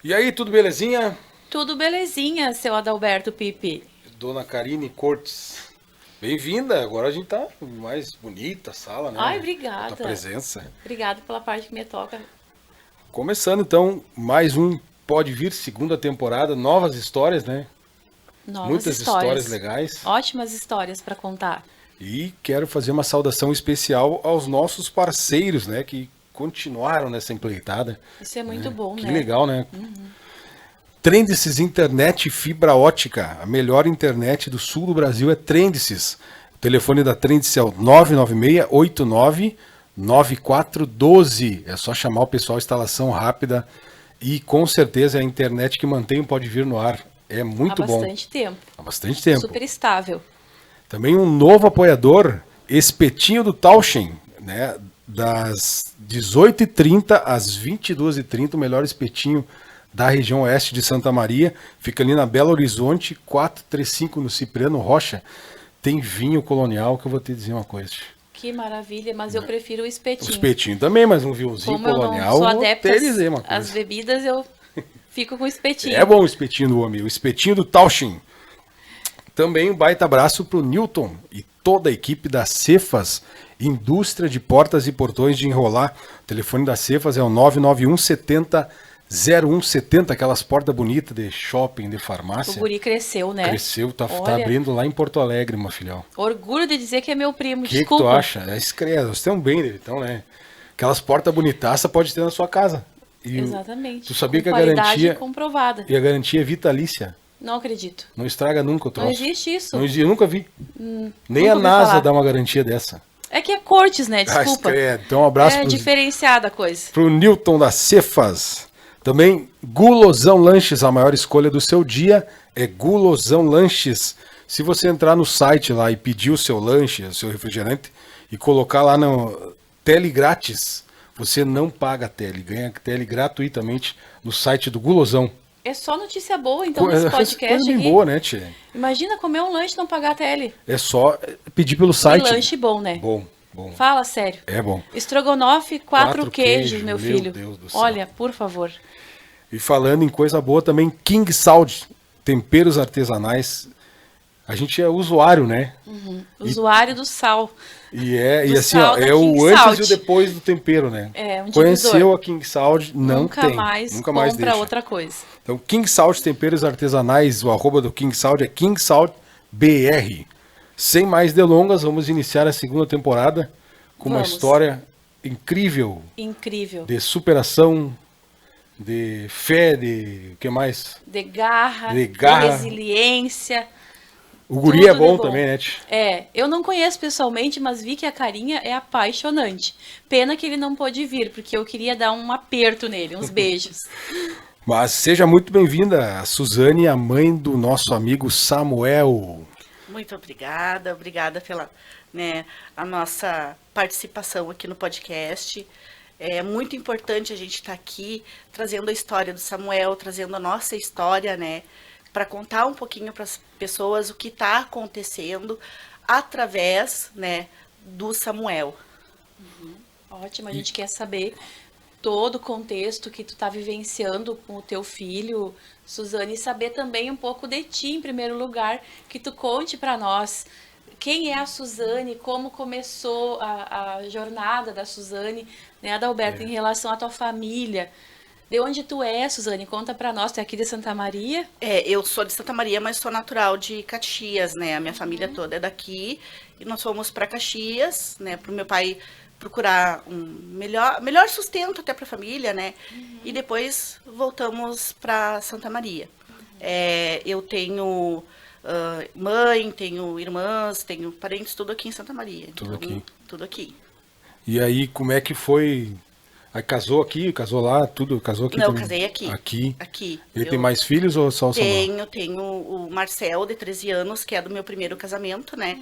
E aí, tudo belezinha? Tudo belezinha, seu Adalberto Pipe. Dona Karine Cortes. Bem-vinda. Agora a gente tá mais bonita a sala, Ai, né? Com a tua obrigada. presença. Obrigada pela parte que me toca. Começando então mais um Pode Vir, segunda temporada, novas histórias, né? Novas Muitas histórias histórias. legais. Ótimas histórias para contar. E quero fazer uma saudação especial aos nossos parceiros, né? Que continuaram nessa empreitada. Isso é muito bom, Que né? legal, né? Trendices Internet Fibra Ótica. A melhor internet do sul do Brasil é Trendices. O telefone da Trendices é o 996-89-9412. É só chamar o pessoal, instalação rápida. E com certeza é a internet que mantém o Pode Vir no ar. É Há muito bom. bastante tempo. Há bastante tempo. Super estável. Também um novo apoiador, Espetinho do Tauschen, né? Das 18h30 às 22h30, o melhor espetinho da região oeste de Santa Maria. Fica ali na Belo Horizonte, 435 no Cipriano Rocha. Tem vinho colonial que eu vou te dizer uma coisa. Que maravilha, mas eu prefiro o O espetinho. espetinho também, mas um vinhozinho Como eu não colonial, sou eu vou adepta te dizer uma às coisa. bebidas, eu fico com o espetinho. É bom o espetinho do homem, o espetinho do Tauschen. Também um baita abraço para o Newton e toda a equipe da Cefas, Indústria de Portas e Portões de Enrolar. O telefone da Cefas é o 991 70 0170, aquelas portas bonitas de shopping, de O farmácia. guri cresceu, né? Cresceu, tá Olha, abrindo lá em Porto Alegre, meu filhão. orgulho de dizer que é meu primo, O que tu desculpa. acha? É escreve, você tem um bem dele, então, né? Aquelas portas bonitaças pode ter na sua casa. E Exatamente. tu sabia Com que a qualidade garantia, comprovada. e a garantia é vitalícia. Não acredito. Não estraga nunca o Não troço. existe isso. Não existe, eu nunca vi. Nem Nunca a ouvi NASA falar. dá uma garantia dessa. É que é Cortes, né? Ah, Desculpa. então um abraço É diferenciada a coisa. pro Newton da Cefas. Também Gulosão Lanches, a maior escolha do seu dia é Gulosão Lanches. Se você entrar no site lá e pedir o seu lanche, o seu refrigerante, e colocar lá no tele grátis, você não paga tele, ganha tele gratuitamente no site do Gulosão. É só notícia boa, então, nesse Coisa podcast bem aqui. boa, né, tia? Imagina comer um lanche e não pagar a tele. É só pedir pelo E site. lanche bom, né? Bom, bom. Fala sério. É bom. Estrogonofe, quatro queijos, queijos, meu meu filho. Deus do céu. Olha, por favor. E falando em coisa boa também, King Salt, temperos artesanais. A gente é usuário, né? Usuário do sal. E Do assim, ó, sal da é o King antes Salt. e o depois do tempero, né? É, um Conheceu divisor. a King Salt, não Nunca tem. mais Nunca mais compra deixa. outra coisa. Então, King Salt Temperos Artesanais, o arroba do King Salt é King Salt BR. Sem mais delongas, vamos iniciar a segunda temporada com uma Vamos. história incrível Incrível. de superação, de fé, de o que mais? De garra, De garra. resiliência. O guri Tudo é de bom bom. também, né? Tch? É, eu não conheço pessoalmente, mas vi que a carinha é apaixonante. Pena que ele não pôde vir, porque eu queria dar um aperto nele, uns beijos. Mas seja muito bem-vinda, a Suzane, a mãe do nosso amigo Samuel. Muito obrigada, obrigada pela, né, a nossa participação aqui no podcast. É muito importante a gente estar aqui trazendo a história do Samuel, trazendo a nossa história, né, para contar um pouquinho para as pessoas o que está acontecendo através, né, do Samuel. Ótimo, a gente quer saber todo o contexto que tu tá vivenciando com o teu filho, Suzane, e saber também um pouco de ti, em primeiro lugar, que tu conte para nós quem é a Suzane, como começou a jornada da Suzane, né, Adalberto, em relação à tua família. De onde tu é, Suzane? Conta para nós, tu é aqui de Santa Maria? Eu sou de Santa Maria, mas sou natural de Caxias, né? A minha família toda é daqui e nós fomos para Caxias, né? Para o meu pai procurar um melhor sustento até para a família, né? E depois voltamos para Santa Maria. Eu tenho mãe, tenho irmãs, tenho parentes, tudo aqui em Santa Maria. Tudo aqui. Tudo aqui. E aí, como é que foi? Aí casou aqui, casou lá, tudo, casou aqui Não, também? casei aqui. Aqui. Aqui. Ele Eu tem mais filhos ou só o Samuel? tenho o Marcel, de 13 anos, que é do meu primeiro casamento, né?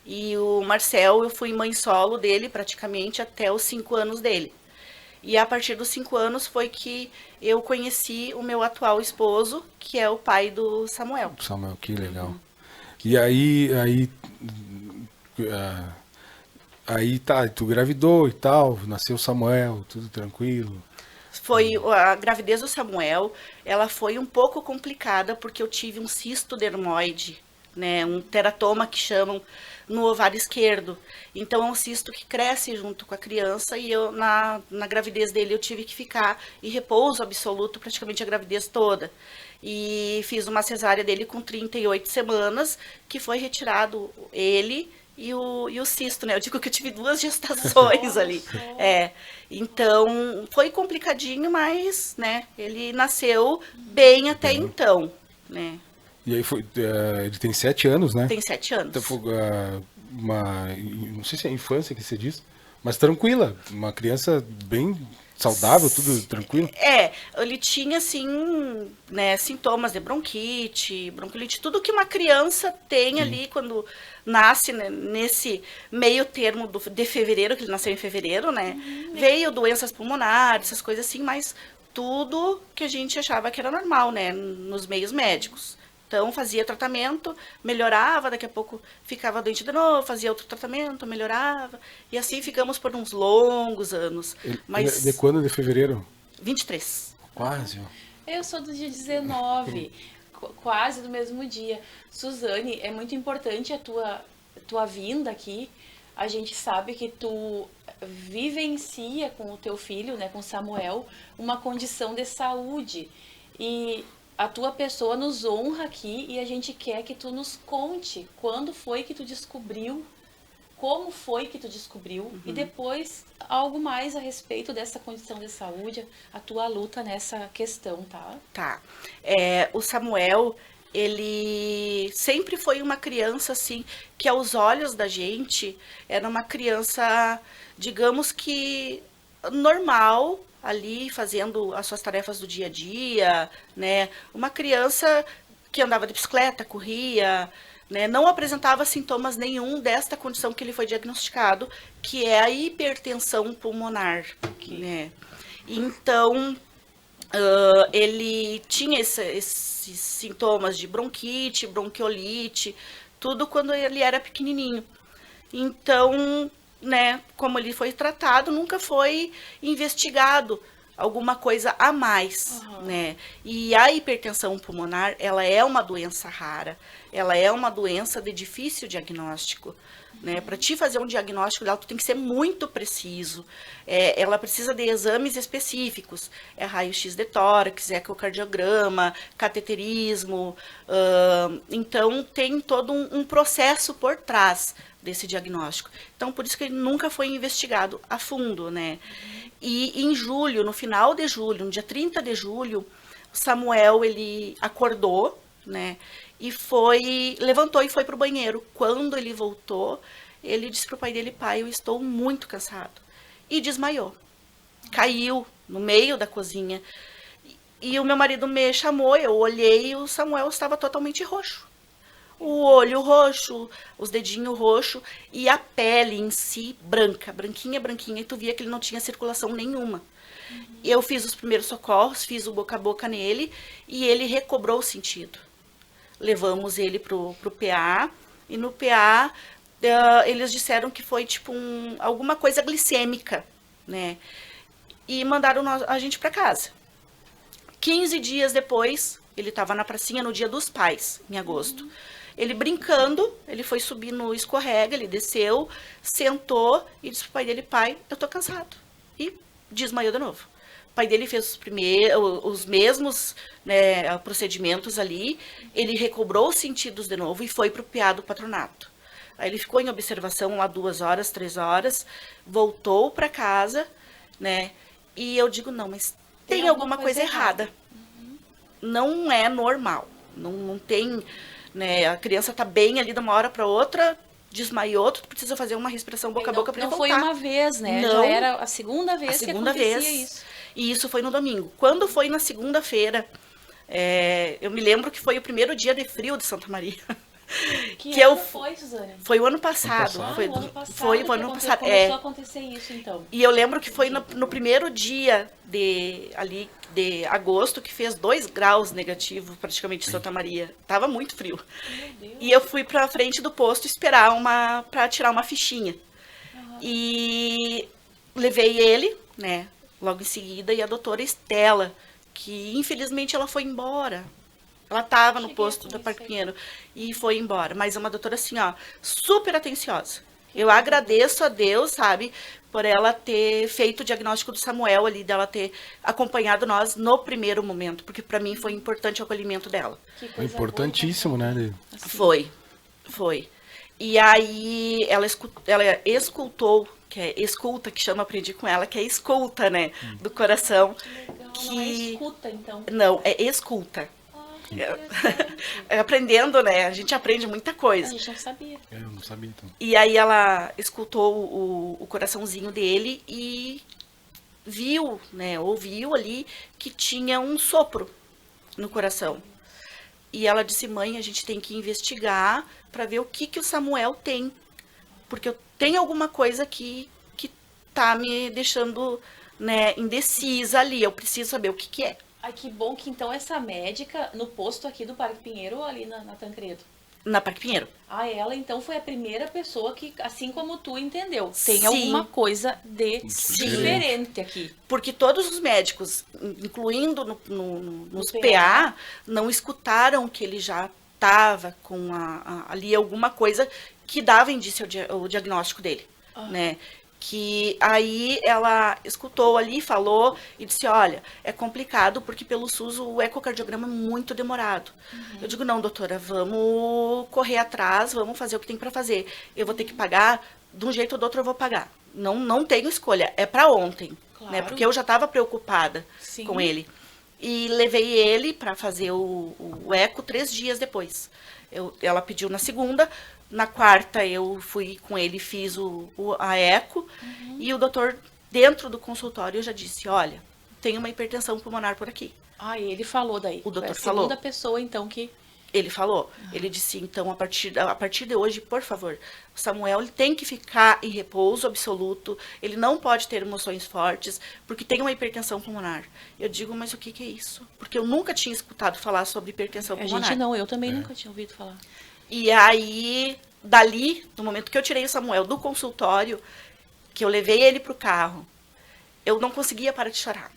E o Marcel, eu fui mãe solo dele praticamente até os 5 anos dele. E a partir dos 5 anos foi que eu conheci o meu atual esposo, que é o pai do Samuel. Samuel, que legal. E ah, aí tá, tu engravidou e tal, nasceu Samuel, tudo tranquilo. Foi a gravidez do Samuel, ela foi um pouco complicada porque eu tive um cisto dermoide, né, um teratoma que chamam no ovário esquerdo. Então é um cisto que cresce junto com a criança e eu na gravidez dele eu tive que ficar em repouso absoluto praticamente a gravidez toda. E fiz uma cesárea dele com 38 semanas, que foi retirado ele e o cisto, né? Eu digo que eu tive 2 gestações ali. Então, foi complicadinho, mas, né, ele nasceu bem até então, né? E aí ele tem 7 anos, né? Tem 7 anos. Então, foi não sei se é a infância que você diz, mas tranquila, uma criança bem saudável, tudo tranquilo. Ele tinha, assim, né, sintomas de bronquite, tudo que uma criança tem ali quando nasce, né, nesse meio termo de fevereiro, que ele nasceu em fevereiro, né? Veio doenças pulmonares, essas coisas assim, mas tudo que a gente achava que era normal, né, nos meios médicos. Então, fazia tratamento, melhorava, daqui a pouco ficava doente de novo, fazia outro tratamento, melhorava. E assim ficamos por uns longos anos. Mas De quando? De fevereiro? 23. Quase. Eu sou do dia 19, quase do mesmo dia. Suzane, é muito importante a tua vinda aqui. A gente sabe que tu vivencia com o teu filho, né, com Samuel, uma condição de saúde. E a tua pessoa nos honra aqui e a gente quer que tu nos conte quando foi que tu descobriu, como foi que tu descobriu e depois algo mais a respeito dessa condição de saúde, a tua luta nessa questão, tá? Tá. O Samuel, ele sempre foi uma criança, assim, que aos olhos da gente era uma criança, digamos que normal, ali fazendo as suas tarefas do dia a dia, né? Uma criança que andava de bicicleta, corria, né? Não apresentava sintomas nenhum desta condição que ele foi diagnosticado, que é a hipertensão pulmonar, né? Então, ele tinha esses sintomas de bronquite, bronquiolite, tudo quando ele era pequenininho. Então, né, como ele foi tratado, nunca foi investigado alguma coisa a mais, né? E a hipertensão pulmonar, ela é uma doença rara, ela é uma doença de difícil diagnóstico, né? Para te fazer um diagnóstico dela, tu tem que ser muito preciso. Ela precisa de exames específicos, raio-x de tórax, ecocardiograma, cateterismo, então tem todo um processo por trás desse diagnóstico. Então, por isso que ele nunca foi investigado a fundo, né? E em julho, no final de julho, no dia 30 de julho, Samuel, ele acordou, né? E levantou e foi pro banheiro. Quando ele voltou, ele disse pro pai dele: pai, eu estou muito cansado. E desmaiou. Caiu no meio da cozinha. E o meu marido me chamou, eu olhei e o Samuel estava totalmente roxo. O olho roxo, os dedinhos roxos e a pele em si branca, branquinha, branquinha, e tu via que ele não tinha circulação nenhuma. Eu fiz os primeiros socorros, fiz o boca a boca nele e ele recobrou o sentido. Levamos ele pro PA e no PA eles disseram que foi tipo alguma coisa glicêmica, né? E mandaram a gente para casa. 15 dias depois, ele estava na pracinha no Dia dos Pais, em agosto. Ele brincando, ele foi subir no escorrega, ele desceu, sentou e disse pro pai dele: pai, eu tô cansado. E desmaiou de novo. O pai dele fez os mesmos, né, procedimentos ali, ele recobrou os sentidos de novo e foi pro PA do patronato. Aí ele ficou em observação lá 2 horas, 3 horas, voltou para casa, né, e eu digo: não, mas tem alguma coisa errada. Não é normal, não tem... Né, a criança tá bem ali de uma hora para outra, desmaiou, tu precisa fazer uma respiração boca a boca para ele voltar. Não foi uma vez, né? Não, já era a segunda vez que acontecia isso. E isso foi no domingo. Quando foi na segunda-feira, eu me lembro que foi o primeiro dia de frio de Santa Maria. Que ano foi, Suzane? Foi o ano passado. Foi o ano passado. Foi o ano passado. Começou a acontecer isso, então. E eu lembro que foi no primeiro dia de agosto, que fez 2 graus negativo praticamente em Santa Maria. Tava muito frio. Meu Deus. E eu fui pra frente do posto esperar para tirar uma fichinha. E levei ele, né? logo em seguida, e a doutora Estela, que infelizmente ela foi embora. Ela estava no Cheguei a posto da conhecer. Parque Pinheiro e foi embora. Mas é uma doutora assim, ó, super atenciosa. Eu agradeço a Deus, sabe, por ela ter feito o diagnóstico do Samuel ali, dela ter acompanhado nós no primeiro momento, porque para mim foi importante o acolhimento dela. Que É coisa importantíssimo, boa, né? assim. Foi. E aí ela escutou, que é escuta, que chama, aprendi com ela, que é escuta, né, do coração. Legal, Que não é escuta, então. Não, é escuta. Ah, que interessante. Aprendendo, né? A gente aprende muita A coisa. gente não sabia. Eu não sabia, então. E aí ela escutou o coraçãozinho dele e viu, né? Ouviu ali que tinha um sopro no coração. E ela disse, mãe, a gente tem que investigar para ver o que o Samuel tem. Porque eu tenho alguma coisa que tá me deixando, né, indecisa ali. Eu preciso saber o que é. Ai, que bom que então essa médica, no posto aqui do Parque Pinheiro ou ali na Tancredo? Na Parque Pinheiro. Ah, ela então foi a primeira pessoa que, assim como tu, entendeu. Tem Sim. alguma coisa de Sim. diferente aqui. Porque todos os médicos, incluindo nos No PA, não escutaram que ele já estava com ali alguma coisa que dava indício ao diagnóstico dele, né? Que aí ela escutou ali, falou e disse, olha, é complicado porque pelo SUS o ecocardiograma é muito demorado. Eu digo, não, doutora, vamos correr atrás, vamos fazer o que tem para fazer. Eu vou ter que pagar, de um jeito ou do outro eu vou pagar. Não tenho escolha, é para ontem, Claro. né? Porque eu já estava preocupada Sim. com ele. E levei ele para fazer o eco 3 dias depois. Ela pediu na segunda, na quarta eu fui com ele, fiz a eco, e o doutor, dentro do consultório, já disse, olha, tem uma hipertensão pulmonar por aqui. Ah, ele falou daí. O doutor Foi a falou. segunda pessoa, então, que... Ele falou, ele disse, então, a partir de hoje, por favor, o Samuel ele tem que ficar em repouso absoluto, ele não pode ter emoções fortes, porque tem uma hipertensão pulmonar. Eu digo, mas o que é isso? Porque eu nunca tinha escutado falar sobre hipertensão A pulmonar. gente não, eu também nunca tinha ouvido falar. E aí, dali, no momento que eu tirei o Samuel do consultório, que eu levei ele pro carro, eu não conseguia parar de chorar.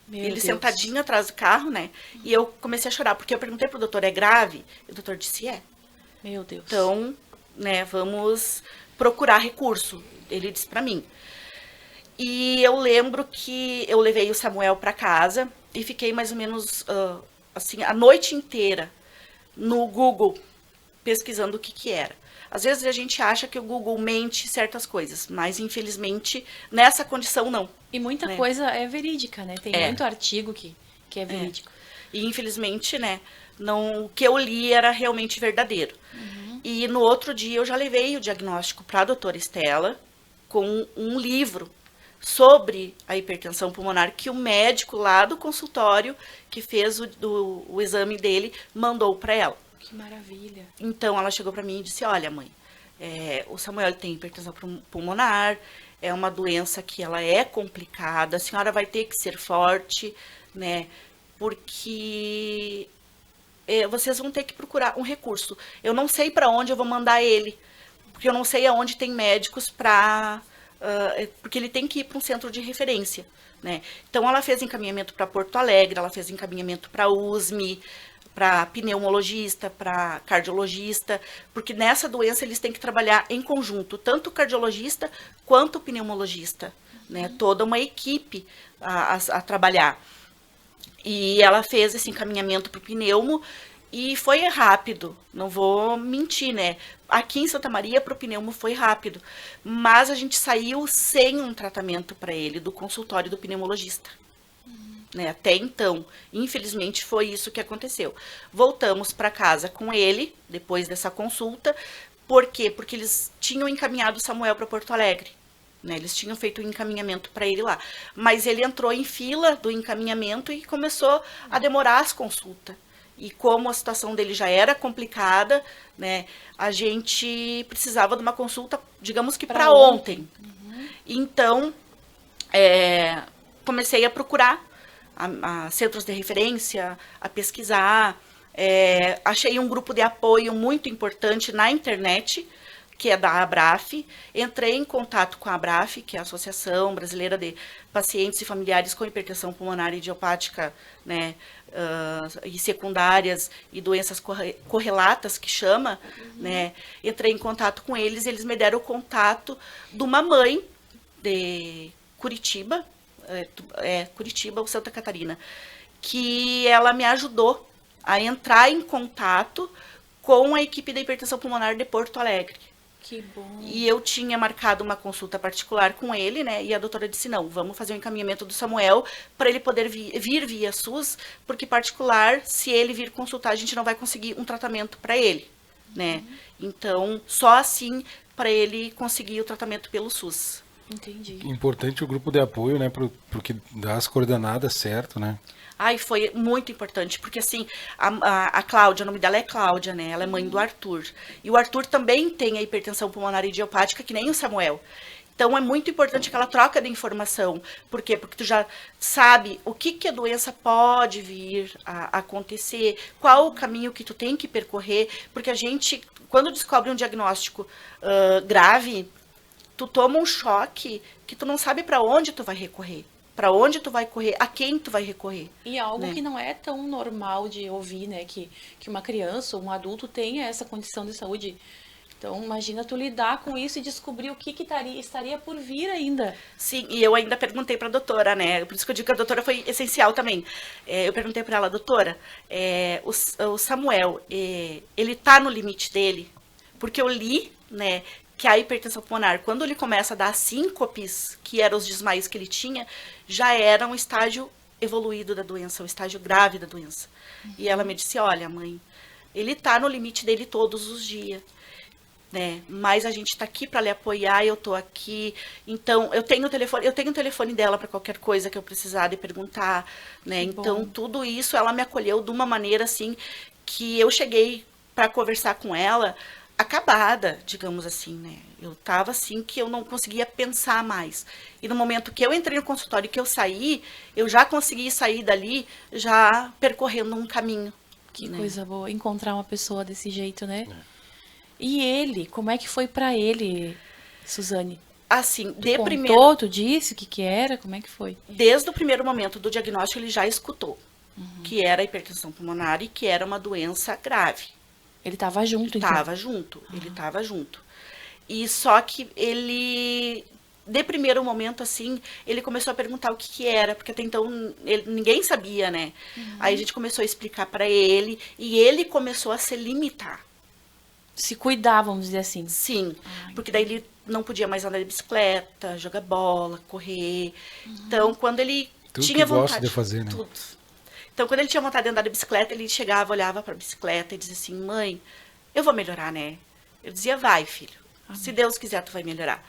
Meu Ele Deus. sentadinho atrás do carro, né? E eu comecei a chorar, porque eu perguntei pro doutor, é grave? E o doutor disse, é. Meu Deus. Então, né, vamos procurar recurso. Ele disse pra mim. E eu lembro que eu levei o Samuel pra casa e fiquei mais ou menos, assim, a noite inteira no Google, pesquisando o que era. Às vezes a gente acha que o Google mente certas coisas, mas infelizmente nessa condição não. E muita né? coisa é verídica, né? Tem É. muito artigo que é verídico. E infelizmente, né, não, o que eu li era realmente verdadeiro. E no outro dia eu já levei o diagnóstico para a doutora Estela com um livro sobre a hipertensão pulmonar que o médico lá do consultório que fez o exame dele mandou para ela. Que maravilha. Então ela chegou para mim e disse, olha mãe, o Samuel tem hipertensão pulmonar, é uma doença que ela é complicada, a senhora vai ter que ser forte, né, porque vocês vão ter que procurar um recurso. Eu não sei para onde eu vou mandar ele, porque eu não sei aonde tem médicos para... porque ele tem que ir para um centro de referência, né? Então ela fez encaminhamento para Porto Alegre, ela fez encaminhamento para USME, para pneumologista, para cardiologista, porque nessa doença eles têm que trabalhar em conjunto, tanto o cardiologista quanto o pneumologista, né? Toda uma equipe a trabalhar. E ela fez esse encaminhamento para o pneumo e foi rápido, não vou mentir, né? Aqui em Santa Maria, para o pneumo foi rápido, mas a gente saiu sem um tratamento para ele do consultório do pneumologista. Né? Até então, infelizmente, foi isso que aconteceu. Voltamos para casa com ele, depois dessa consulta. Por quê? Porque eles tinham encaminhado o Samuel para Porto Alegre. Né? Eles tinham feito o encaminhamento para ele lá. Mas ele entrou em fila do encaminhamento e começou a demorar as consultas. E como a situação dele já era complicada, né, a gente precisava de uma consulta, digamos que para ontem. Então, comecei a procurar a centros de referência, a pesquisar. Achei um grupo de apoio muito importante na internet, que é da ABRAF. Entrei em contato com a ABRAF, que é a Associação Brasileira de Pacientes e Familiares com Hipertensão Pulmonar Idiopática, né, e secundárias e doenças correlatas, que chama, né. Entrei em contato com eles, eles me deram o contato de uma mãe de Curitiba, Curitiba ou Santa Catarina, que ela me ajudou a entrar em contato com a equipe da hipertensão pulmonar de Porto Alegre. Que bom. E eu tinha marcado uma consulta particular com ele, né? E a doutora disse, não, vamos fazer o encaminhamento do Samuel para ele poder vir via SUS, porque particular, se ele vir consultar, a gente não vai conseguir um tratamento para ele, né? Então, só assim para ele conseguir o tratamento pelo SUS. Entendi. Importante o grupo de apoio, né? Porque dá as coordenadas certo, né? Ai, foi muito importante, porque assim, a Cláudia, o nome dela é Cláudia, né? Ela é mãe do Arthur. E o Arthur também tem a hipertensão pulmonar idiopática, que nem o Samuel. Então, é muito importante aquela troca de informação. Por quê? Porque tu já sabe o que a doença pode vir a acontecer, qual o caminho que tu tem que percorrer, porque a gente, quando descobre um diagnóstico grave, tu toma um choque que tu não sabe para onde tu vai recorrer. Para onde tu vai correr, a quem tu vai recorrer. E algo, né? que não é tão normal de ouvir, né? Que uma criança ou um adulto tenha essa condição de saúde. Então, imagina tu lidar com isso e descobrir o que estaria por vir ainda. Sim, e eu ainda perguntei para a doutora, né? Por isso que eu digo que a doutora foi essencial também. Eu perguntei para ela, doutora, o Samuel, ele tá no limite dele? Porque eu li, né, que a hipertensão pulmonar, quando ele começa a dar síncopes, que eram os desmaios que ele tinha, já era um estágio evoluído da doença, um estágio grave da doença. E ela me disse, olha, mãe, ele tá no limite dele todos os dias, né? Mas a gente tá aqui para lhe apoiar, eu tô aqui. Então, eu tenho o telefone dela para qualquer coisa que eu precisar de perguntar, né? Então, tudo isso ela me acolheu de uma maneira assim que eu cheguei para conversar com ela acabada, digamos assim, né? Eu tava assim que eu não conseguia pensar mais. E no momento que eu entrei no consultório e que eu saí, eu já consegui sair dali já percorrendo um caminho. Que né? coisa boa, encontrar uma pessoa desse jeito, né? E ele, como é que foi pra ele, Suzane? Assim, Contou, tu disse o que era, como é que foi? Desde o primeiro momento do diagnóstico, ele já escutou que era hipertensão pulmonar e que era uma doença grave. Ele estava junto, então? Ele estava junto. E só que ele, de primeiro momento, assim, ele começou a perguntar o que era, porque até então ninguém sabia, né? Aí a gente começou a explicar para ele, e ele começou a se limitar. Se cuidar, vamos dizer assim. Sim, porque daí ele não podia mais andar de bicicleta, jogar bola, correr. Então, quando ele Tudo tinha que gosta vontade... de fazer, né? Tudo. Então, quando ele tinha vontade de andar de bicicleta, ele chegava, olhava para a bicicleta e dizia assim, mãe, eu vou melhorar, né? Eu dizia, vai, filho. Se Deus quiser, tu vai melhorar.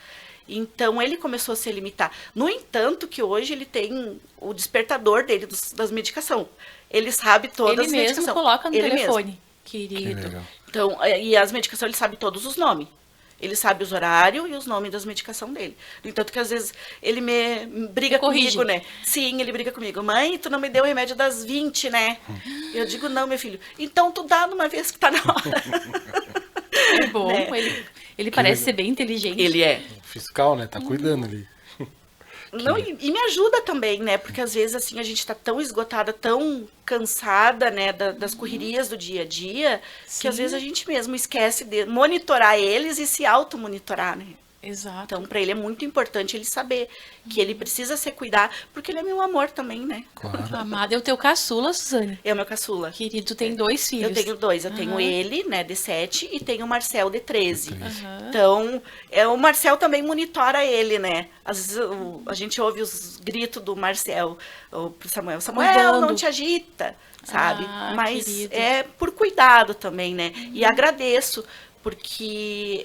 Então, ele começou a se limitar. No entanto, que hoje ele tem o despertador dele, das medicações. Ele sabe todas as medicações. Ele mesmo coloca no telefone, mesmo. querido. Então, e as medicações, ele sabe todos os nomes. Ele sabe os horários e os nomes das medicações dele. No entanto que às vezes ele me briga comigo, né? Sim, ele briga comigo. Mãe, tu não me deu o remédio das 20, né? Eu digo, não, meu filho. Então tu dá numa vez que tá na hora. É bom, né? Ele parece ser bem inteligente. Ele é. Fiscal, né? Tá cuidando ali. Não, e me ajuda também, né? Porque às vezes, assim, a gente tá tão esgotada, tão cansada, né? Das correrias do dia a dia, que às vezes a gente mesmo esquece de monitorar eles e se auto-monitorar, né? Exato. Então, para ele é muito importante ele saber que ele precisa se cuidar, porque ele é meu amor também, né? Claro. Amada, é o teu caçula, Suzane. É o meu caçula. Querido, tu tem 2 filhos. Eu tenho 2. Eu tenho ele, né, de 7, e tenho o Marcel, de 13. Aham. Então, o Marcel também monitora ele, né? Às vezes a gente ouve os gritos do Marcel pro Samuel. Samuel, Cuidando. não te agita, sabe? Ah, Mas querido. é por cuidado também, né? E agradeço, porque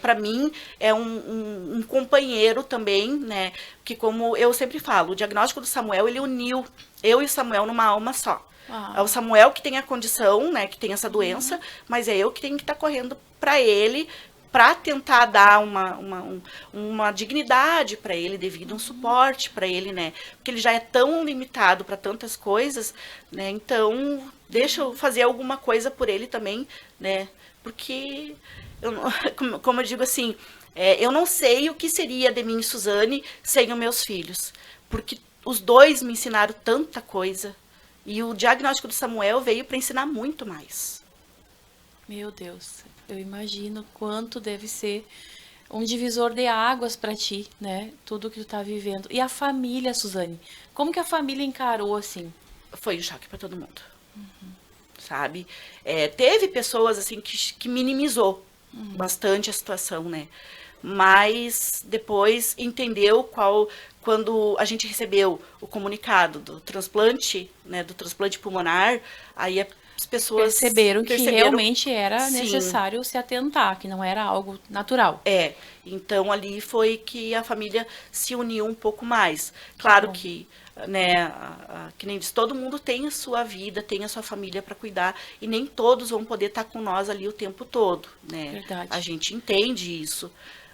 para mim é um companheiro também, né? Que como eu sempre falo, o diagnóstico do Samuel, ele uniu eu e o Samuel numa alma só. É o Samuel que tem a condição, né? Que tem essa doença, mas é eu que tenho que estar correndo para ele, para tentar dar uma dignidade para ele, devido um suporte para ele, né? Porque ele já é tão limitado para tantas coisas, né? Então, deixa eu fazer alguma coisa por ele também, né? Porque como eu digo assim, eu não sei o que seria de mim e Suzane sem os meus filhos. Porque os dois me ensinaram tanta coisa. E o diagnóstico do Samuel veio para ensinar muito mais. Meu Deus, eu imagino quanto deve ser um divisor de águas para ti, né? Tudo que tu tá vivendo. E a família, Suzane? Como que a família encarou assim? Foi um choque para todo mundo. Sabe? Teve pessoas assim que minimizou bastante a situação, né? Mas depois entendeu quando a gente recebeu o comunicado do transplante, né, do transplante pulmonar, aí as pessoas Perceberam que realmente era sim, necessário se atentar, que não era algo natural. então ali foi que a família se uniu um pouco mais. Claro bom. que, né, que nem diz, todo mundo tem a sua vida, tem a sua família para cuidar e nem todos vão poder estar com nós ali o tempo todo, né? Verdade. A gente entende isso,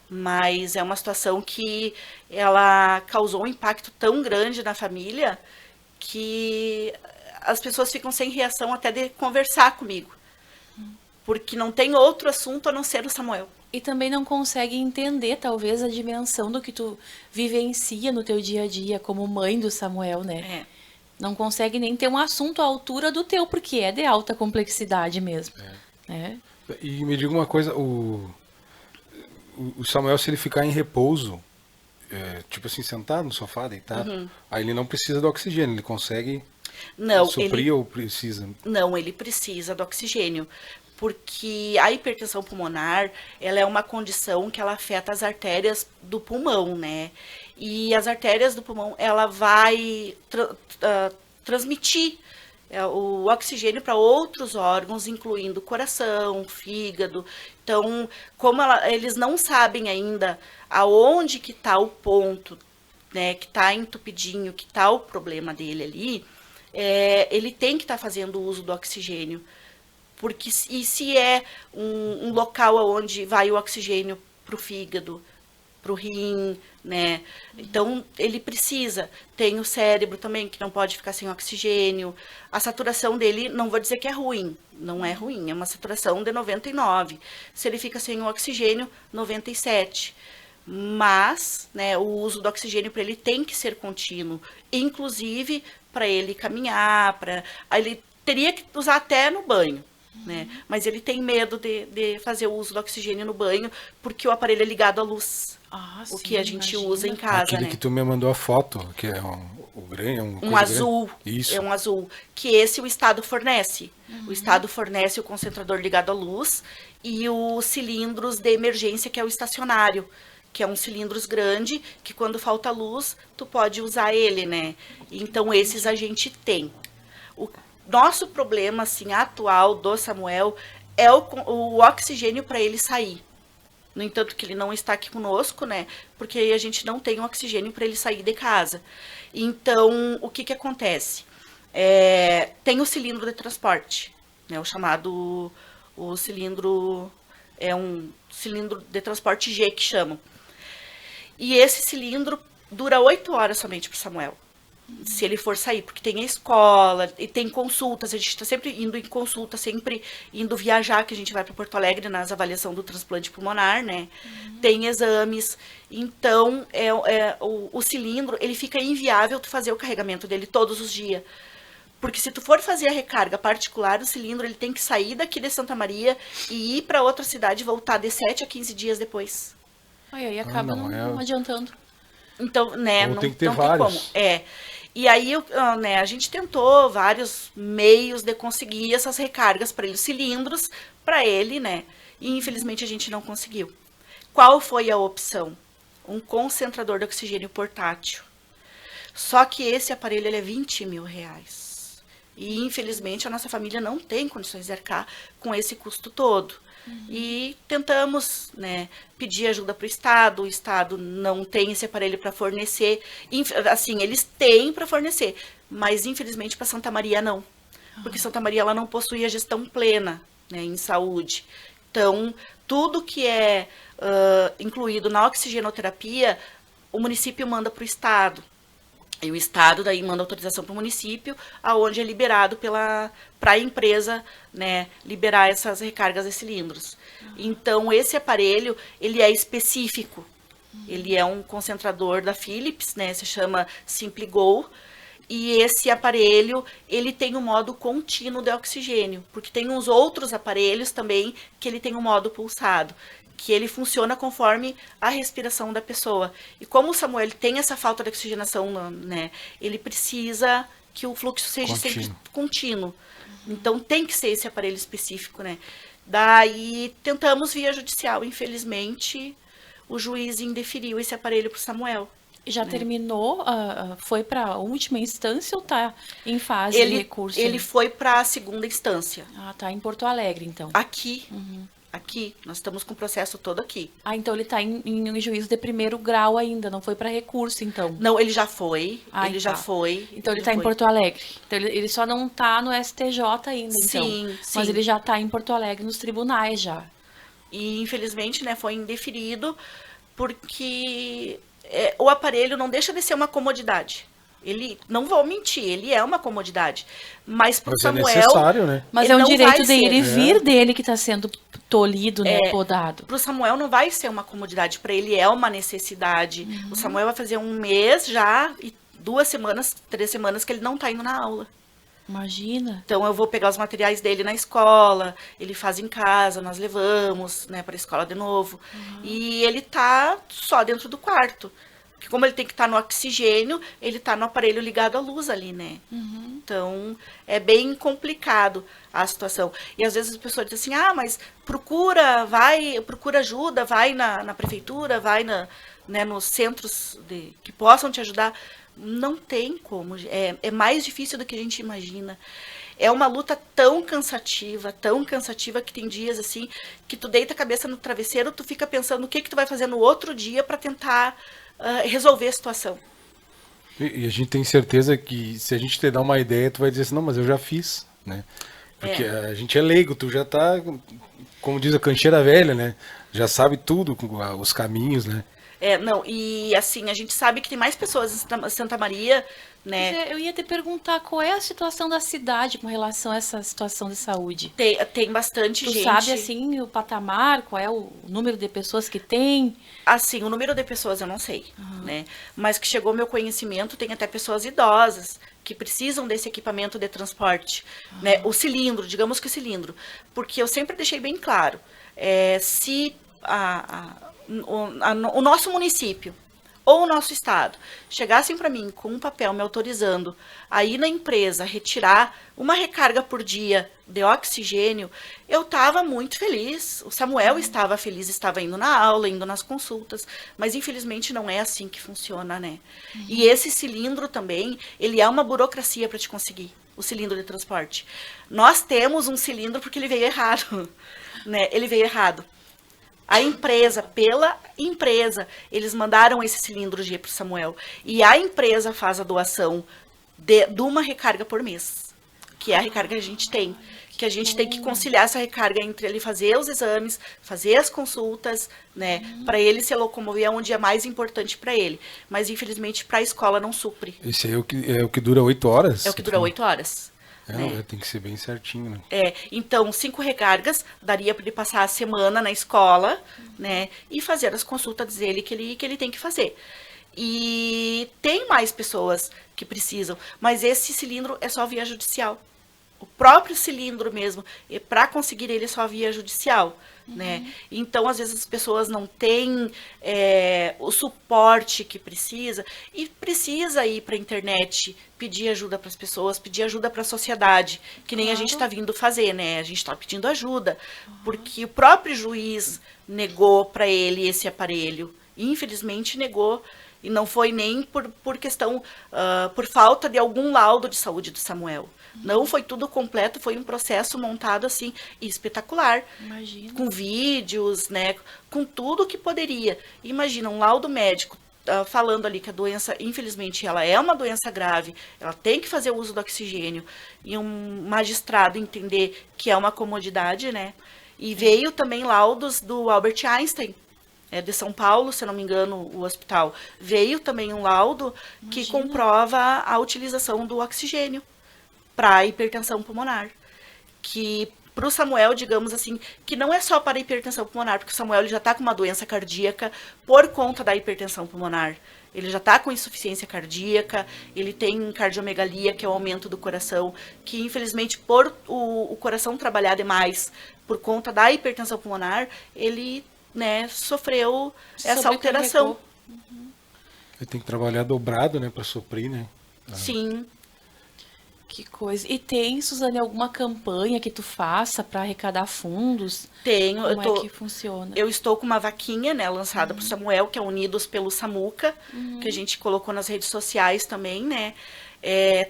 mas é uma situação que ela causou um impacto tão grande na família que as pessoas ficam sem reação até de conversar comigo. Porque não tem outro assunto a não ser o Samuel. E também não consegue entender, talvez, a dimensão do que tu vivencia no teu dia a dia como mãe do Samuel, né? Não consegue nem ter um assunto à altura do teu, porque é de alta complexidade mesmo. Né? E me diga uma coisa, o Samuel, se ele ficar em repouso, tipo assim, sentado no sofá, deitado, aí ele não precisa do oxigênio, ele consegue suprir ou precisa? Não, ele precisa do oxigênio. Porque a hipertensão pulmonar, ela é uma condição que ela afeta as artérias do pulmão, né? E as artérias do pulmão, ela vai transmitir o oxigênio para outros órgãos, incluindo coração, fígado. Então, como eles não sabem ainda aonde que está o ponto, né, que está entupidinho, que está o problema dele ali, ele tem que estar fazendo uso do oxigênio. Porque se é um local onde vai o oxigênio para o fígado, para o rim, né? Então, ele precisa. Tem o cérebro também, que não pode ficar sem oxigênio. A saturação dele, não vou dizer que é ruim. Não é ruim, é uma saturação de 99. Se ele fica sem o oxigênio, 97. Mas, né, o uso do oxigênio para ele tem que ser contínuo. Inclusive, para ele caminhar, ele teria que usar até no banho. Né? Mas ele tem medo de fazer o uso do oxigênio no banho, porque o aparelho é ligado à luz. O que a gente usa em casa, Aquele né? que tu me mandou a foto, que é um azul. Isso. É um azul. Que esse o Estado fornece. O Estado fornece o concentrador ligado à luz e os cilindros de emergência, que é o estacionário. Que é um cilindros grande, que quando falta luz, tu pode usar ele, né? Então, esses a gente tem. O nosso problema, assim, atual do Samuel é o oxigênio para ele sair. No entanto, que ele não está aqui conosco, né? Porque a gente não tem oxigênio para ele sair de casa. Então, o que acontece? Tem o cilindro de transporte, né? O cilindro, é um cilindro de transporte G que chamam. E esse cilindro dura 8 horas somente para o Samuel. Se ele for sair, porque tem a escola e tem consultas, a gente está sempre indo em consulta, sempre indo viajar, que a gente vai para Porto Alegre nas avaliações do transplante pulmonar, né? Tem exames, então o cilindro, ele fica inviável tu fazer o carregamento dele todos os dias. Porque se tu for fazer a recarga particular do cilindro, ele tem que sair daqui de Santa Maria e ir para outra cidade e voltar de 7 a 15 dias depois. Aí acaba não adiantando. Então, né, Ou não tem que ter tem vários. como. E aí, né, a gente tentou vários meios de conseguir essas recargas para ele, cilindros para ele, né? E infelizmente a gente não conseguiu. Qual foi a opção? Um concentrador de oxigênio portátil. Só que esse aparelho ele é 20 mil reais. E infelizmente a nossa família não tem condições de arcar com esse custo todo. E tentamos, né, pedir ajuda para o Estado não tem esse aparelho para fornecer. Assim, eles têm para fornecer, mas infelizmente para Santa Maria não. Porque Santa Maria ela não possui a gestão plena, né, em saúde. Então, tudo que é incluído na oxigenoterapia, o município manda para o Estado. E o Estado daí manda autorização para o município, aonde é liberado para a empresa, né, liberar essas recargas de cilindros. Então, esse aparelho, ele é específico. Ele é um concentrador da Philips, né, se chama SimpliGo. E esse aparelho, ele tem um modo contínuo de oxigênio, porque tem uns outros aparelhos também que ele tem um modo pulsado, que ele funciona conforme a respiração da pessoa. E como o Samuel tem essa falta de oxigenação, né, ele precisa que o fluxo seja sempre contínuo. Então tem que ser esse aparelho específico, né? Daí tentamos via judicial, infelizmente o juiz indeferiu esse aparelho para o Samuel. Já terminou? Foi para a última instância ou tá em fase de recurso? Ele foi para a segunda instância. Ah, tá em Porto Alegre, então. Aqui. Aqui. Nós estamos com o processo todo aqui. Ah, então ele tá em juízo de primeiro grau ainda, não foi para recurso, então? Não, ele já foi. Já foi. Então ele tá em Porto Alegre. Então ele só não tá no STJ ainda, então. Sim. Mas ele já tá em Porto Alegre nos tribunais já. E infelizmente, né, foi indeferido porque o aparelho não deixa de ser uma comodidade. Ele, não vou mentir, ele é uma comodidade. Mas pro Samuel... é necessário, né? Mas é um direito dele vir dele que está sendo tolhido, né, podado. Pro Samuel não vai ser uma comodidade, para ele é uma necessidade. O Samuel vai fazer um mês já e 2 semanas, 3 semanas que ele não tá indo na aula. Imagina. Então eu vou pegar os materiais dele na escola, ele faz em casa, nós levamos, né, para a escola de novo. E ele tá só dentro do quarto. Porque como ele tem que estar no oxigênio, ele tá no aparelho ligado à luz ali, né? Então é bem complicado a situação. E às vezes as pessoas dizem assim, mas procura ajuda, vai na prefeitura, vai né, nos centros que possam te ajudar. Não tem como, é mais difícil do que a gente imagina. É uma luta tão cansativa que tem dias assim, que tu deita a cabeça no travesseiro, tu fica pensando o que tu vai fazer no outro dia para tentar resolver a situação. E a gente tem certeza que se a gente te dar uma ideia, tu vai dizer assim, não, mas eu já fiz, né? Porque a gente é leigo, tu já tá, como diz a cancheira velha, né? Já sabe tudo, os caminhos, né? Não, e assim, a gente sabe que tem mais pessoas em Santa Maria, né? Eu ia te perguntar qual é a situação da cidade com relação a essa situação de saúde. Tem bastante gente. Tu sabe, assim, o patamar, qual é o número de pessoas que tem? Assim, o número de pessoas eu não sei, né? Mas que chegou ao meu conhecimento, tem até pessoas idosas que precisam desse equipamento de transporte, né? O cilindro, digamos que o cilindro. Porque eu sempre deixei bem claro, se o nosso município ou o nosso estado chegassem para mim com um papel me autorizando a ir na empresa retirar uma recarga por dia de oxigênio, eu estava muito feliz. O Samuel estava feliz, estava indo na aula, indo nas consultas, mas infelizmente não é assim que funciona, né? E esse cilindro também, ele é uma burocracia para te conseguir, o cilindro de transporte. Nós temos um cilindro porque ele veio errado, né? Ele veio errado. A empresa, pela empresa, eles mandaram esse cilindro G para o Samuel. E a empresa faz a doação de uma recarga por mês, que é a recarga que a gente tem. Que a gente tem que conciliar essa recarga entre ele fazer os exames, fazer as consultas, né? Para ele se locomover onde é mais importante para ele. Mas, infelizmente, para a escola não supre. Esse aí é o que dura 8 horas? É o que dura 8 horas. Tem que ser bem certinho, né? Então 5 recargas daria para ele passar a semana na escola, né? E fazer as consultas dele que ele tem que fazer. E tem mais pessoas que precisam, mas esse cilindro é só via judicial. O próprio cilindro mesmo, para conseguir ele é só via judicial, né? Então, às vezes, as pessoas não têm o suporte que precisa, e precisa ir para a internet, pedir ajuda para as pessoas, pedir ajuda para a sociedade, que nem a gente está vindo fazer, né? A gente está pedindo ajuda, porque o próprio juiz negou para ele esse aparelho, infelizmente negou. E não foi nem por questão, por falta de algum laudo de saúde do Samuel. Não foi tudo completo, foi um processo montado assim, espetacular. Imagina. Com vídeos, né, com tudo que poderia. Imagina, um laudo médico falando ali que a doença, infelizmente, ela é uma doença grave, ela tem que fazer uso do oxigênio, e um magistrado entender que é uma comodidade, né? E veio também laudos do Albert Einstein, de São Paulo, se não me engano, o hospital, veio também um laudo que comprova a utilização do oxigênio para hipertensão pulmonar. Que para o Samuel, digamos assim, que não é só para a hipertensão pulmonar, porque o Samuel ele já está com uma doença cardíaca por conta da hipertensão pulmonar. Ele já está com insuficiência cardíaca, ele tem cardiomegalia, que é o aumento do coração, que infelizmente por o coração trabalhar demais por conta da hipertensão pulmonar, ele, né, sofreu essa alteração. Ele tem que trabalhar dobrado, né, para suprir, né? Sim. Que coisa. E tem, Suzane, alguma campanha que tu faça para arrecadar fundos? Tenho. Como é que funciona? Eu estou com uma vaquinha, né, lançada para o Samuel, que é Unidos pelo Samuca, que a gente colocou nas redes sociais também, né?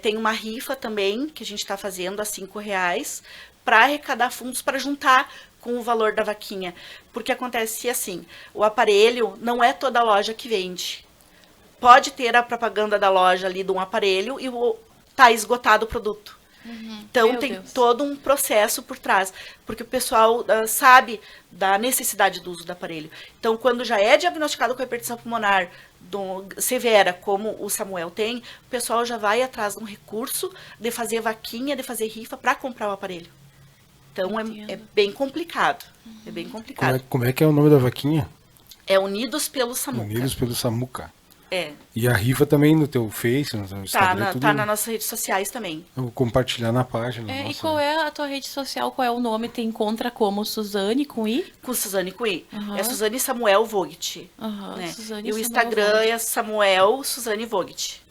Tem uma rifa também, que a gente está fazendo a R$5, para arrecadar fundos, para juntar com o valor da vaquinha. Porque acontece assim, o aparelho não é toda loja que vende. Pode ter a propaganda da loja ali de um aparelho e tá esgotado o produto. Então Meu tem Deus. todo um processo por trás, porque o pessoal sabe da necessidade do uso do aparelho. Então, quando já é diagnosticado com hipertensão pulmonar severa, como o Samuel tem, o pessoal já vai atrás de um recurso de fazer vaquinha, de fazer rifa para comprar o aparelho. Então é bem complicado. É bem complicado. Como é que é o nome da vaquinha? É Unidos pelo Samuca. Unidos pelo Samuca. É. E a rifa também no teu Face, no teu Instagram, tudo. Tá nas nossas redes sociais também. Eu vou compartilhar na página. E nossa, qual é a tua rede social? Qual é o nome? Te encontra como Suzane com I? Com Suzane Cui. Aham. É Suzane Samuel Vogt. Aham, Né? Suzane E o Samuel Instagram Vogt. é Samuel Suzane Vogt.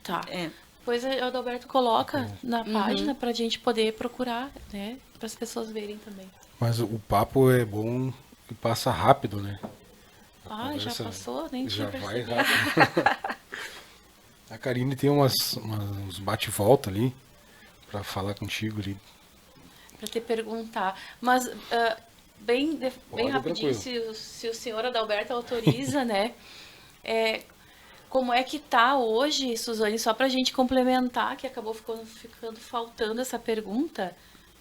Tá. É. Pois o Adalberto coloca na página pra gente poder procurar, né? Para as pessoas verem também. Mas o papo é bom e passa rápido, né? Ah, já Conversa passou? Nem Já tinha vai percebido. rápido. A Karine tem uns bate-volta ali pra falar contigo ali. Para te perguntar. Mas, bem Pode, rapidinho, se o senhor Adalberto autoriza, né? Como é que tá hoje, Suzane? Só para a gente complementar, que acabou ficando faltando essa pergunta.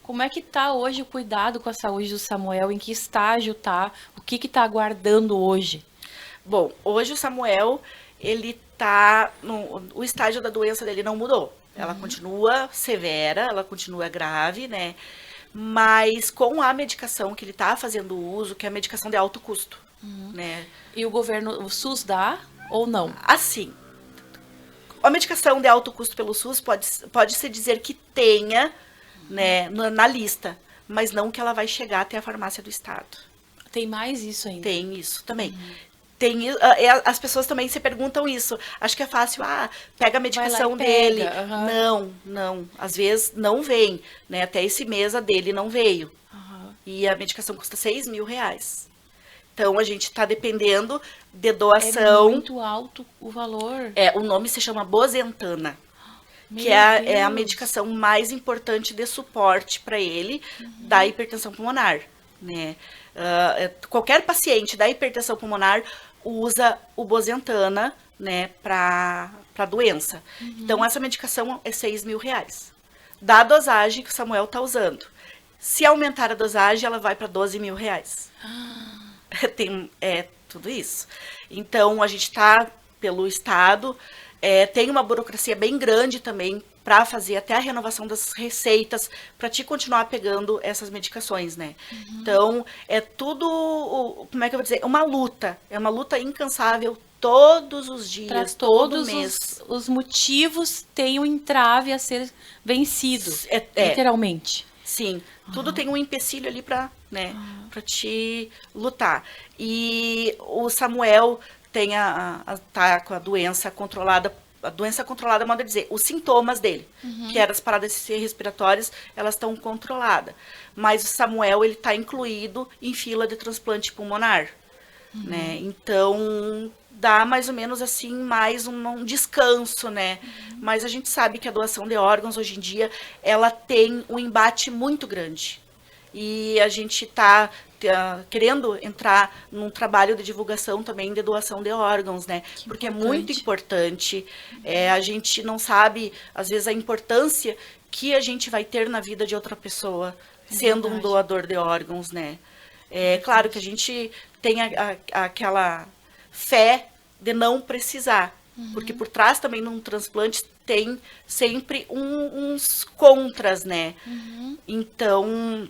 Como é que tá hoje o cuidado com a saúde do Samuel? Em que estágio tá? O que tá aguardando hoje? Bom, hoje o Samuel, ele tá o estágio da doença dele não mudou. Ela continua severa, ela continua grave, né? Mas com a medicação que ele tá fazendo uso, que é a medicação de alto custo, né? E o governo, o SUS dá ou não? Assim, a medicação de alto custo pelo SUS pode-se dizer que tenha, né, na lista, mas não que ela vai chegar até a farmácia do estado. Tem mais isso ainda? Tem isso também. As pessoas também se perguntam isso. Acho que é fácil, pega a medicação Vai lá e dele. pega, aham. Não. Às vezes não vem, né? Até esse mês a dele não veio. Aham. E a medicação custa R$6.000. Então a gente está dependendo de É doação. muito alto o valor. O nome se chama Bozentana, Meu que é a Deus. medicação mais importante de suporte para ele da hipertensão pulmonar, né? Qualquer paciente da hipertensão pulmonar usa o Bozentana, né, para doença. Então essa medicação é R$6.000. Da dosagem que o Samuel está usando. Se aumentar a dosagem, ela vai para R$12.000. Tem tudo isso. Então a gente está pelo estado, tem uma burocracia bem grande também para fazer até a renovação das receitas, para te continuar pegando essas medicações, né? Então, é tudo, como é que eu vou dizer? Uma luta. É uma luta incansável todos os Para dias, todo todos mês. os motivos tem um entrave a ser vencido, literalmente. Sim, tudo tem um empecilho ali para, né, para te lutar. E o Samuel tá com a doença controlada. A doença controlada, modo de dizer, os sintomas dele, que eram as paradas respiratórias, elas estão controladas. Mas o Samuel, ele está incluído em fila de transplante pulmonar, né? Então, dá mais ou menos assim, mais um descanso, né? Mas a gente sabe que a doação de órgãos, hoje em dia, ela tem um embate muito grande. E a gente está querendo entrar num trabalho de divulgação também de doação de órgãos, né? Porque é muito importante. A gente não sabe, às vezes, a importância que a gente vai ter na vida de outra pessoa, sendo um doador de órgãos, né? Claro que a gente tem aquela fé de não precisar. Porque por trás também num transplante tem sempre uns contras, né? Então,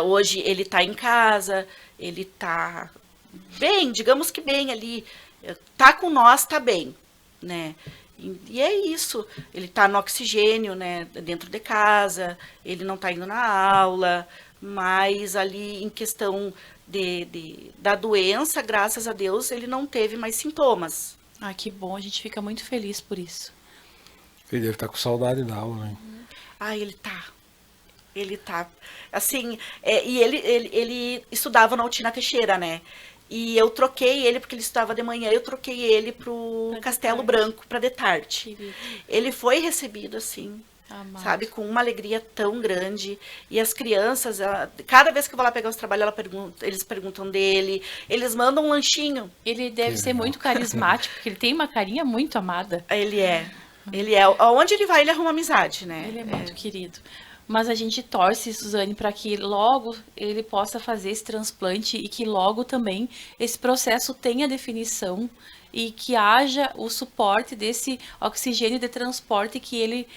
hoje ele tá em casa, ele tá bem, digamos que bem ali, tá com nós, tá bem, né? E é isso, ele tá no oxigênio, né, dentro de casa, ele não tá indo na aula, mas ali em questão da doença, graças a Deus, ele não teve mais sintomas. Ah, que bom, a gente fica muito feliz por isso. Ele deve estar com saudade da aula, né? Ah, ele tá. Ele tá. Assim, e ele estudava na Altina Teixeira, né? E eu troquei ele, porque ele estudava de manhã, eu troquei ele pro Pra de Castelo tarde. Branco, para de tarde. Querido. Ele foi recebido, assim, Amado. sabe, com uma alegria tão grande. E as crianças, cada vez que eu vou lá pegar os trabalhos, eles perguntam dele, eles mandam um lanchinho. Ele deve Que ser legal. muito carismático, porque ele tem uma carinha muito amada. Ele é. Ele é. Aonde ele vai, ele arruma amizade, né? Ele é muito querido. Mas a gente torce, Suzane, para que logo ele possa fazer esse transplante e que logo também esse processo tenha definição e que haja o suporte desse oxigênio de transporte que ele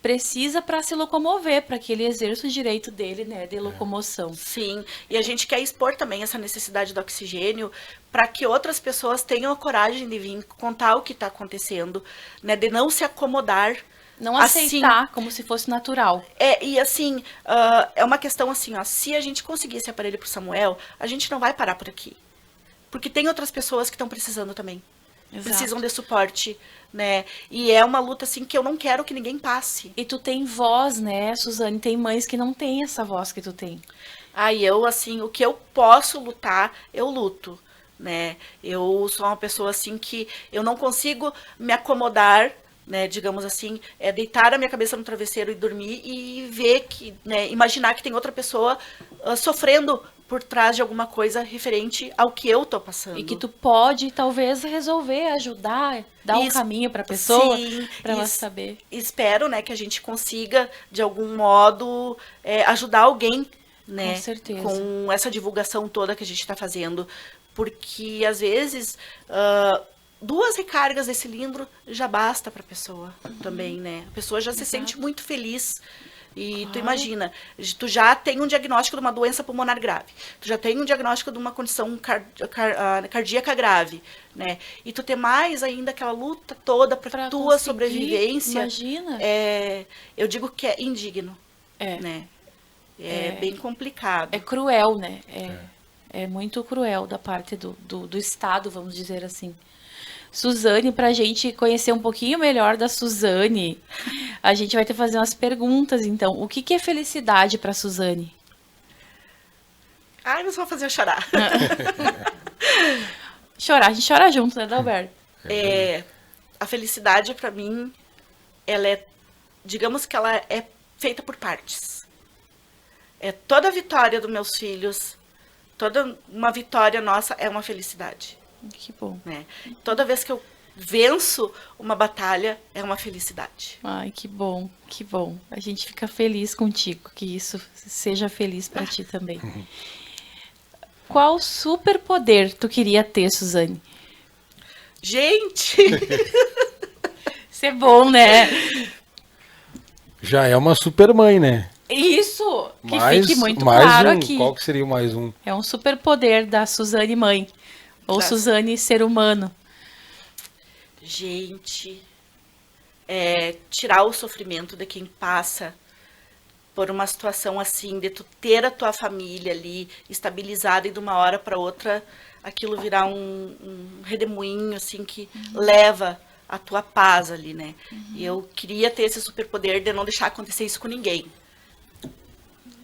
precisa para se locomover, para que ele exerça o direito dele, né, de locomoção. Sim, e a gente quer expor também essa necessidade do oxigênio para que outras pessoas tenham a coragem de vir contar o que está acontecendo, né, de não se acomodar. Não assim. aceitar como se fosse natural. E assim, é uma questão assim, ó, se a gente conseguir esse aparelho pro Samuel, a gente não vai parar por aqui. Porque tem outras pessoas que estão precisando também. Exato. Precisam de suporte, né? E é uma luta assim que eu não quero que ninguém passe. E tu tem voz, né, Suzane? Tem mães que não têm essa voz que tu tem. Aí eu, assim, o que eu posso lutar, eu luto, né? Eu sou uma pessoa, assim, que eu não consigo me acomodar, né? Digamos assim, deitar a minha cabeça no travesseiro e dormir e ver que, né? Imaginar que tem outra pessoa sofrendo por trás de alguma coisa referente ao que eu tô passando. E que tu pode, talvez, resolver, ajudar, dar um Isso. caminho para a pessoa, Sim, para ela isso. saber. Espero, né, que a gente consiga, de algum modo, ajudar alguém, né? Com certeza. Com essa divulgação toda que a gente está fazendo. Porque, às vezes, 2 recargas desse cilindro já basta para a pessoa também, né? A pessoa já se sente muito feliz. E tu Claro. imagina, tu já tem um diagnóstico de uma doença pulmonar grave, tu já tem um diagnóstico de uma condição cardíaca grave, né? E tu ter mais ainda aquela luta toda para Pra tua conseguir, sobrevivência, imagina. eu digo que é indigno, É. né? É bem complicado. É cruel, né? É muito cruel da parte do Estado, vamos dizer assim. Suzane, para a gente conhecer um pouquinho melhor da Suzane, a gente vai ter que fazer umas perguntas, então. O que é felicidade para Suzane? Ai, nós vamos fazer eu chorar. Chorar, a gente chora junto, né, Dalberto? A felicidade, para mim, ela digamos que ela é feita por partes. Toda vitória dos meus filhos, toda uma vitória nossa é uma felicidade. Que bom. Né? Toda vez que eu venço uma batalha, é uma felicidade. Ai, que bom, que bom. A gente fica feliz contigo, que isso seja feliz para ti também. Qual superpoder tu queria ter, Suzane? Gente! Isso é bom, né? Já é uma super mãe, né? Isso! Que Mais- fique muito mais claro um. aqui. Qual que seria o mais um? É um superpoder da Suzane mãe. Ou Claro. Suzane ser humano. Gente, tirar o sofrimento de quem passa por uma situação assim, de tu ter a tua família ali estabilizada e de uma hora para outra aquilo virar um redemoinho assim que leva a tua paz ali, né? E eu queria ter esse superpoder de não deixar acontecer isso com ninguém.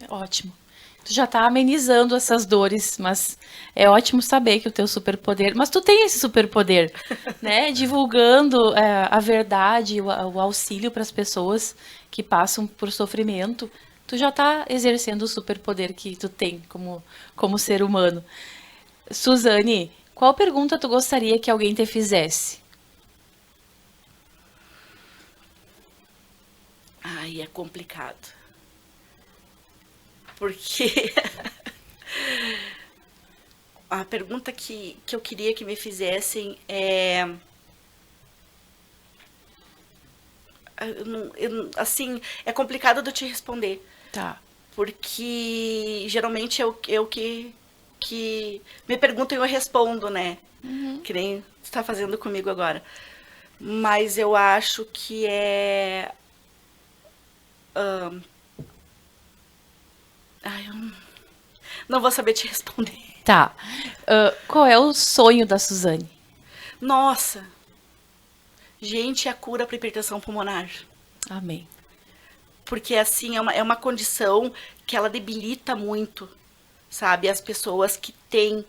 Ótimo. Tu já tá amenizando essas dores, mas é ótimo saber que o teu superpoder... Mas tu tem esse superpoder, né? Divulgando a verdade, o auxílio para as pessoas que passam por sofrimento. Tu já tá exercendo o superpoder que tu tem como ser humano. Suzane, qual pergunta tu gostaria que alguém te fizesse? Ai, é complicado. Porque a pergunta que eu queria que me fizessem é... assim, é complicado de eu te responder. Tá. Porque geralmente eu que me perguntam e eu respondo, né? Que nem você tá fazendo comigo agora. Mas eu acho que é... Ai, eu não vou saber te responder. Tá. Qual é o sonho da Suzane? Nossa! Gente, a cura para hipertensão pulmonar. Amém. Porque, assim, é uma condição que ela debilita muito, sabe? As pessoas que têm.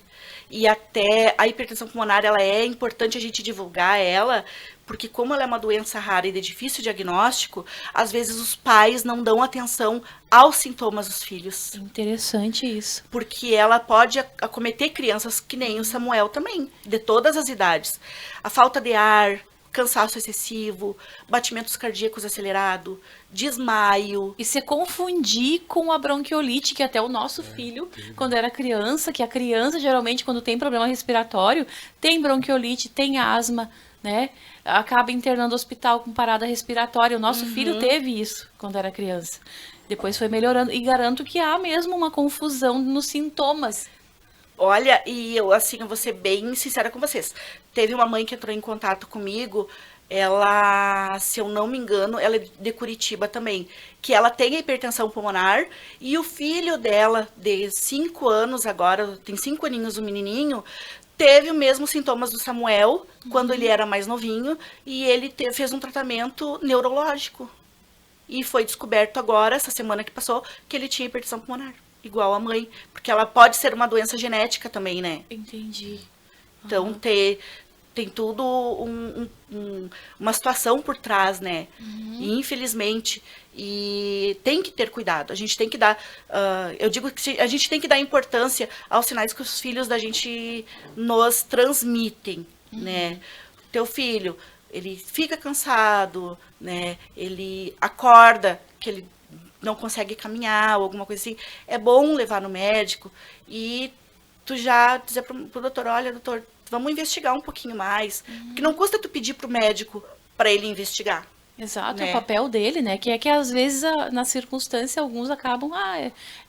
E até a hipertensão pulmonar, ela é importante a gente divulgar ela, porque como ela é uma doença rara e de difícil diagnóstico, às vezes os pais não dão atenção aos sintomas dos filhos. Interessante isso. Porque ela pode acometer crianças que nem o Samuel também, de todas as idades. A falta de ar, cansaço excessivo, batimentos cardíacos acelerados, desmaio. E se confundir com a bronquiolite, que até o nosso filho, quando era criança, que a criança geralmente quando tem problema respiratório, tem bronquiolite, tem asma, né? Acaba internando no hospital com parada respiratória. O nosso filho teve isso quando era criança. Depois foi melhorando. E garanto que há mesmo uma confusão nos sintomas. Olha, e eu, assim, eu vou ser bem sincera com vocês. Teve uma mãe que entrou em contato comigo, ela, se eu não me engano, ela é de Curitiba também, que ela tem hipertensão pulmonar e o filho dela, de 5 anos agora, tem 5 aninhos o menininho, teve os mesmos sintomas do Samuel, quando ele era mais novinho, e ele fez um tratamento neurológico. E foi descoberto agora, essa semana que passou, que ele tinha hipertensão pulmonar. Igual a mãe, porque ela pode ser uma doença genética também, né? Entendi. Então, tem tudo uma situação por trás, né? E, infelizmente, e tem que ter cuidado. A gente tem que dar, eu digo que a gente tem que dar importância aos sinais que os filhos da gente nos transmitem, né? Teu filho, ele fica cansado, né? Ele acorda, que ele não consegue caminhar ou alguma coisa assim, é bom levar no médico e tu já dizer pro doutor, olha, doutor, vamos investigar um pouquinho mais, porque não custa tu pedir pro médico para ele investigar. Exato, Né? é o papel dele, né? Que é que às vezes, na circunstância, alguns acabam,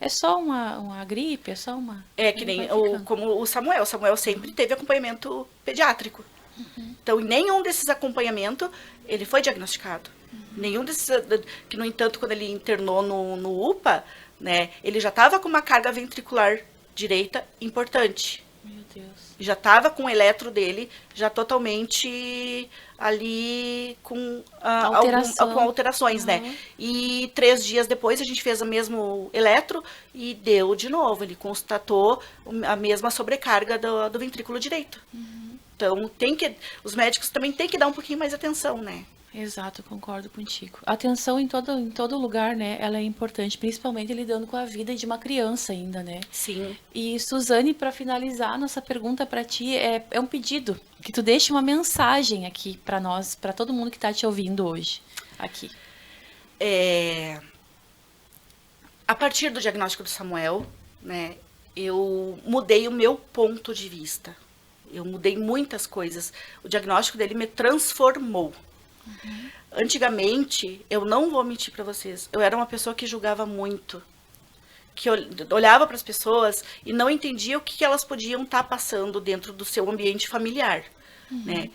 é só uma gripe, é só uma... É que nem como o Samuel. O Samuel sempre teve acompanhamento pediátrico. Então, em nenhum desses acompanhamentos, ele foi diagnosticado. Nenhum desses, que no entanto, quando ele internou no UPA, né, ele já estava com uma carga ventricular direita importante. Meu Deus. Já estava com o eletro dele já totalmente ali com, com alterações, né? E 3 dias depois a gente fez o mesmo eletro e deu de novo. Ele constatou a mesma sobrecarga do ventrículo direito. Então, os médicos também têm que dar um pouquinho mais de atenção, né? Exato, concordo contigo. Atenção em todo lugar, né? Ela é importante, principalmente lidando com a vida de uma criança ainda, né? Sim. E, Suzane, para finalizar, nossa pergunta para ti é um pedido, que tu deixe uma mensagem aqui para nós, para todo mundo que está te ouvindo hoje, aqui. A partir do diagnóstico do Samuel, né, eu mudei o meu ponto de vista. Eu mudei muitas coisas. O diagnóstico dele me transformou. Antigamente, eu não vou mentir para vocês, eu era uma pessoa que julgava muito, que olhava para as pessoas e não entendia o que elas podiam estar passando dentro do seu ambiente familiar, né?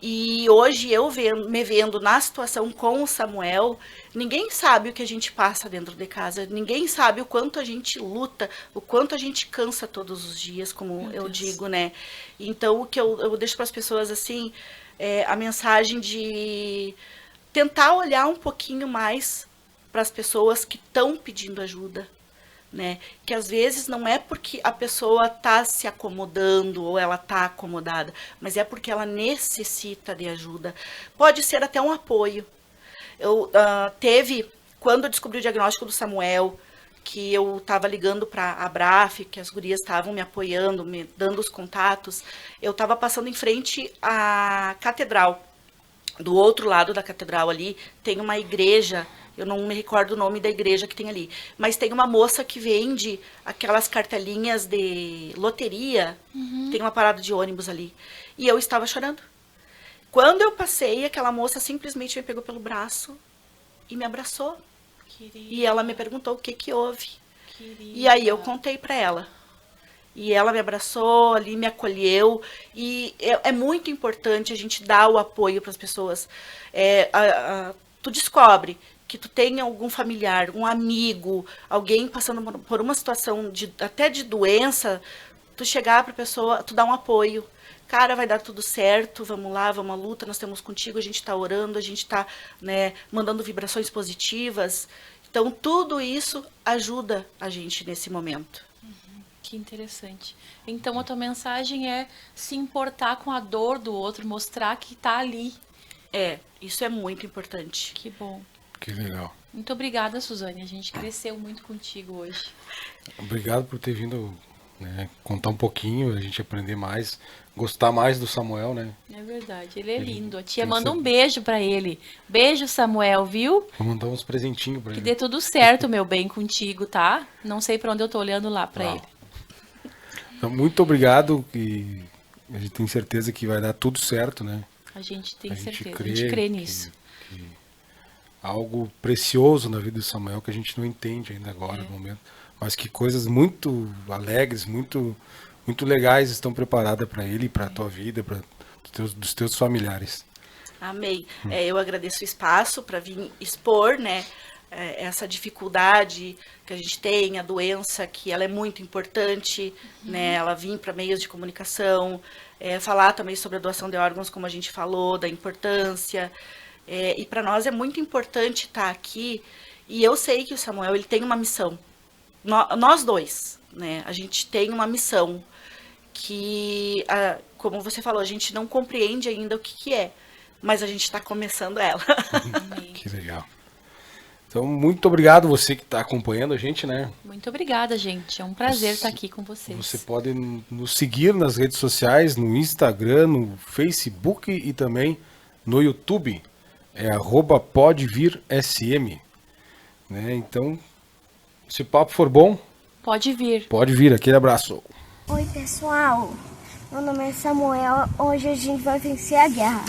E hoje eu me vendo na situação com o Samuel, ninguém sabe o que a gente passa dentro de casa, ninguém sabe o quanto a gente luta, o quanto a gente cansa todos os dias, como eu digo, né? Então, o que eu deixo para as pessoas assim, a mensagem de tentar olhar um pouquinho mais para as pessoas que estão pedindo ajuda, né? Que às vezes não é porque a pessoa está se acomodando ou ela está acomodada, mas é porque ela necessita de ajuda. Pode ser até um apoio. Quando eu descobri o diagnóstico do Samuel, que eu estava ligando para a Abraf, que as gurias estavam me apoiando, me dando os contatos, eu estava passando em frente à catedral, do outro lado da catedral ali, tem uma igreja, eu não me recordo o nome da igreja que tem ali, mas tem uma moça que vende aquelas cartelinhas de loteria, tem uma parada de ônibus ali. E eu estava chorando. Quando eu passei, aquela moça simplesmente me pegou pelo braço e me abraçou. Querida, E ela me perguntou o que que houve. querida. E aí eu contei para ela. E ela me abraçou ali, me acolheu. E é muito importante a gente dar o apoio para as pessoas. Tu descobre que tu tem algum familiar, um amigo, alguém passando por uma situação até de doença, tu chegar para a pessoa, tu dar um apoio. Cara, vai dar tudo certo, vamos lá, vamos à luta, nós estamos contigo, a gente está orando, a gente está, né, mandando vibrações positivas. Então, tudo isso ajuda a gente nesse momento. Que interessante. Então, a tua mensagem é se importar com a dor do outro, mostrar que tá ali. Isso é muito importante. Que bom. Que legal. Muito obrigada, Suzane. A gente cresceu muito contigo hoje. Obrigado por ter vindo, né, contar um pouquinho, a gente aprender mais, gostar mais do Samuel, né? É verdade, ele é lindo. A tia tem manda que um beijo pra ele. Beijo, Samuel, viu? Vou mandar uns presentinhos pra Que ele. dê tudo certo, meu bem, contigo, tá? Não sei pra onde eu tô olhando lá pra Uau. ele. Então, muito obrigado e a gente tem certeza que vai dar tudo certo, né? A gente tem A gente certeza, a gente crê que- nisso. que algo precioso na vida do Samuel que a gente não entende ainda agora, no momento, mas que coisas muito alegres, muito legais estão preparadas para ele, para a tua vida, para dos teus familiares. Amém. Eu agradeço o espaço para vir expor, né, essa dificuldade que a gente tem, a doença, que ela é muito importante, né, ela vir para meios de comunicação, falar também sobre a doação de órgãos, como a gente falou, da importância. E para nós é muito importante estar aqui. E eu sei que o Samuel ele tem uma missão. Nós dois, né, a gente tem uma missão que, como você falou, a gente não compreende ainda o que é, mas a gente está começando ela. Amém. Que legal. Então, muito obrigado você que está acompanhando a gente, né? Muito obrigada, gente. É um prazer estar aqui com vocês. Você pode nos seguir nas redes sociais, no Instagram, no Facebook e também no YouTube. É @podevirsm. Né? Então, se o papo for bom, Pode vir. pode vir. Aquele abraço. Oi, pessoal. Meu nome é Samuel. Hoje a gente vai vencer a guerra.